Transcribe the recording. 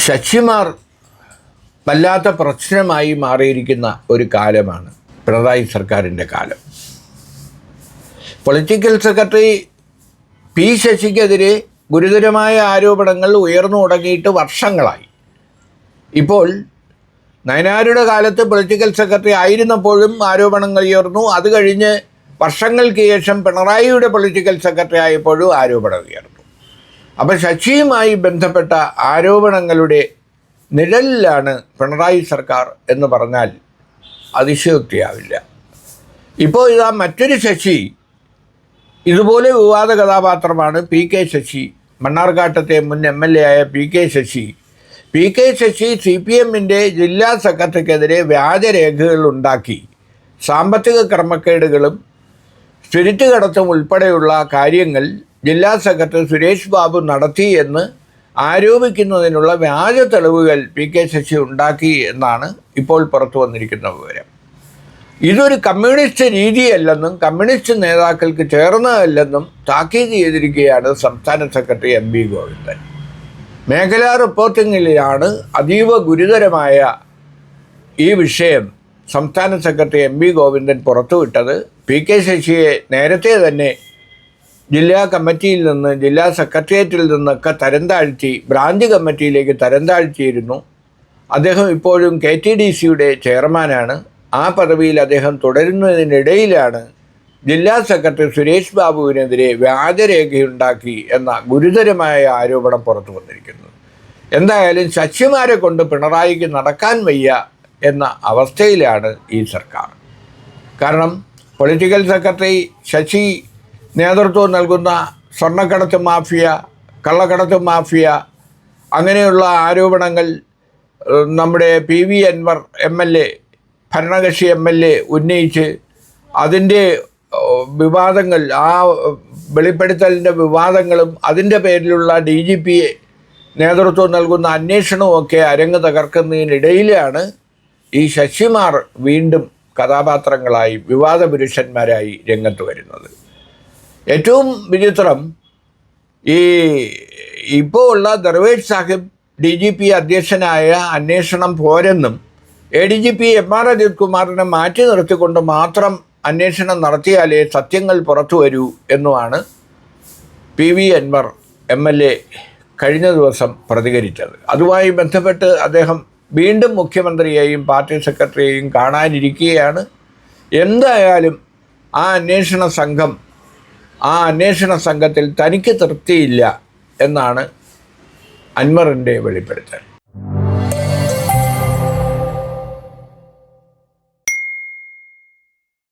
ശശിമാർ വല്ലാത്ത പ്രശ്നമായി മാറിയിരിക്കുന്ന ഒരു കാലമാണ് പിണറായി സർക്കാരിൻ്റെ കാലം. പൊളിറ്റിക്കൽ സെക്രട്ടറി പി ശശിക്കെതിരെ ഗുരുതരമായ ആരോപണങ്ങൾ ഉയർന്നു തുടങ്ങിയിട്ട് വർഷങ്ങളായി. ഇപ്പോൾ നയനാരുടെ കാലത്ത് പൊളിറ്റിക്കൽ സെക്രട്ടറി ആയിരുന്നപ്പോഴും ആരോപണങ്ങൾ ഉയർന്നു. അത് കഴിഞ്ഞ് വർഷങ്ങൾക്ക് ശേഷം പിണറായിയുടെ പൊളിറ്റിക്കൽ സെക്രട്ടറി ആയപ്പോഴും ആരോപണം ഉയർന്നു. അപ്പോൾ ശശിയുമായി ബന്ധപ്പെട്ട ആരോപണങ്ങളുടെ നിഴലിലാണ് പിണറായി സർക്കാർ എന്ന് പറഞ്ഞാൽ അതിശയോക്തിയാവില്ല. ഇപ്പോൾ ഇതാ മറ്റൊരു ശശി, ഇതുപോലെ വിവാദ കഥാപാത്രമാണ് പി കെ ശശി. മണ്ണാർക്കാട്ടത്തെ മുൻ MLA ആയ പി കെ ശശി CPMൻ്റെ ജില്ലാ സെക്രട്ടറിക്കെതിരെ വ്യാജരേഖകൾ ഉണ്ടാക്കി സാമ്പത്തിക ക്രമക്കേടുകളും സ്പിരിറ്റ് കടത്തും ഉൾപ്പെടെയുള്ള കാര്യങ്ങൾ ജില്ലാ സെക്രട്ടറി സുരേഷ് ബാബു നടത്തി എന്ന് ആരോപിക്കുന്നതിനുള്ള വ്യാജ തെളിവുകൾ പി കെ ശശി ഉണ്ടാക്കി എന്നാണ് ഇപ്പോൾ പുറത്തു വന്നിരിക്കുന്ന വിവരം. ഇതൊരു കമ്മ്യൂണിസ്റ്റ് രീതിയല്ലെന്നും കമ്മ്യൂണിസ്റ്റ് നേതാക്കൾക്ക് ചേർന്നതല്ലെന്നും താക്കീത് ചെയ്തിരിക്കുകയാണ് സംസ്ഥാന സെക്രട്ടറി MV ഗോവിന്ദൻ. മേഖലാ റിപ്പോർട്ടിങ്ങിലാണ് അതീവ ഗുരുതരമായ ഈ വിഷയം സംസ്ഥാന സെക്രട്ടറി MV ഗോവിന്ദൻ പുറത്തുവിട്ടത്. പി കെ ശശിയെ നേരത്തെ തന്നെ ജില്ലാ കമ്മിറ്റിയിൽ നിന്ന്, ജില്ലാ സെക്രട്ടേറിയറ്റിൽ നിന്നൊക്കെ തരം താഴ്ത്തി ബ്രാഞ്ച് കമ്മിറ്റിയിലേക്ക് തരം താഴ്ത്തിയിരുന്നു. അദ്ദേഹം ഇപ്പോഴും KTDCയുടെ ചെയർമാനാണ്. ആ പദവിയിൽ അദ്ദേഹം തുടരുന്നതിനിടയിലാണ് ജില്ലാ സെക്രട്ടറി സുരേഷ് ബാബുവിനെതിരെ വ്യാജരേഖയുണ്ടാക്കി എന്ന ഗുരുതരമായ ആരോപണം പുറത്തു വന്നിരിക്കുന്നത്. എന്തായാലും ശശിമാരെ കൊണ്ട് പിണറായിക്ക് നടക്കാൻ വയ്യ എന്ന അവസ്ഥയിലാണ് ഈ സർക്കാർ. കാരണം പൊളിറ്റിക്കൽ സെക്രട്ടറി ശശി നേതൃത്വം നൽകുന്ന സ്വർണ്ണക്കടത്ത് മാഫിയ, കള്ളക്കടത്ത് മാഫിയ, അങ്ങനെയുള്ള ആരോപണങ്ങൾ നമ്മുടെ PV അൻവർ MLA, ഭരണകക്ഷി MLA ഉന്നയിച്ച് അതിൻ്റെ വിവാദങ്ങൾ, ആ വെളിപ്പെടുത്തലിൻ്റെ വിവാദങ്ങളും അതിൻ്റെ പേരിലുള്ള DGP നേതൃത്വം നൽകുന്ന അന്വേഷണവുമൊക്കെ അരങ്ങ് തകർക്കുന്നതിനിടയിലാണ് ഈ ശശിമാർ വീണ്ടും കഥാപാത്രങ്ങളായി, വിവാദ പുരുഷന്മാരായി രംഗത്ത് വരുന്നത്. ഏറ്റവും വിചിത്രം, ഇപ്പോൾ ഉള്ള ദർവേഷ് സാഹിബ് DGP അധ്യക്ഷനായ അന്വേഷണം പോരെന്നും ADGP MR അജിത് കുമാറിനെ മാറ്റി നിർത്തിക്കൊണ്ട് മാത്രം അന്വേഷണം നടത്തിയാലേ സത്യങ്ങൾ പുറത്തു വരൂ എന്നുമാണ് PV അൻവർ MLA കഴിഞ്ഞ ദിവസം പ്രതികരിച്ചത്. അതുമായി ബന്ധപ്പെട്ട് അദ്ദേഹം വീണ്ടും മുഖ്യമന്ത്രിയെയും പാർട്ടി സെക്രട്ടറിയെയും കാണാനിരിക്കുകയാണ്. എന്തായാലും ആ അന്വേഷണ സംഘത്തിൽ തനിക്ക് തൃപ്തിയില്ല എന്നാണ് അൻവറിൻ്റെ വെളിപ്പെടുത്തൽ.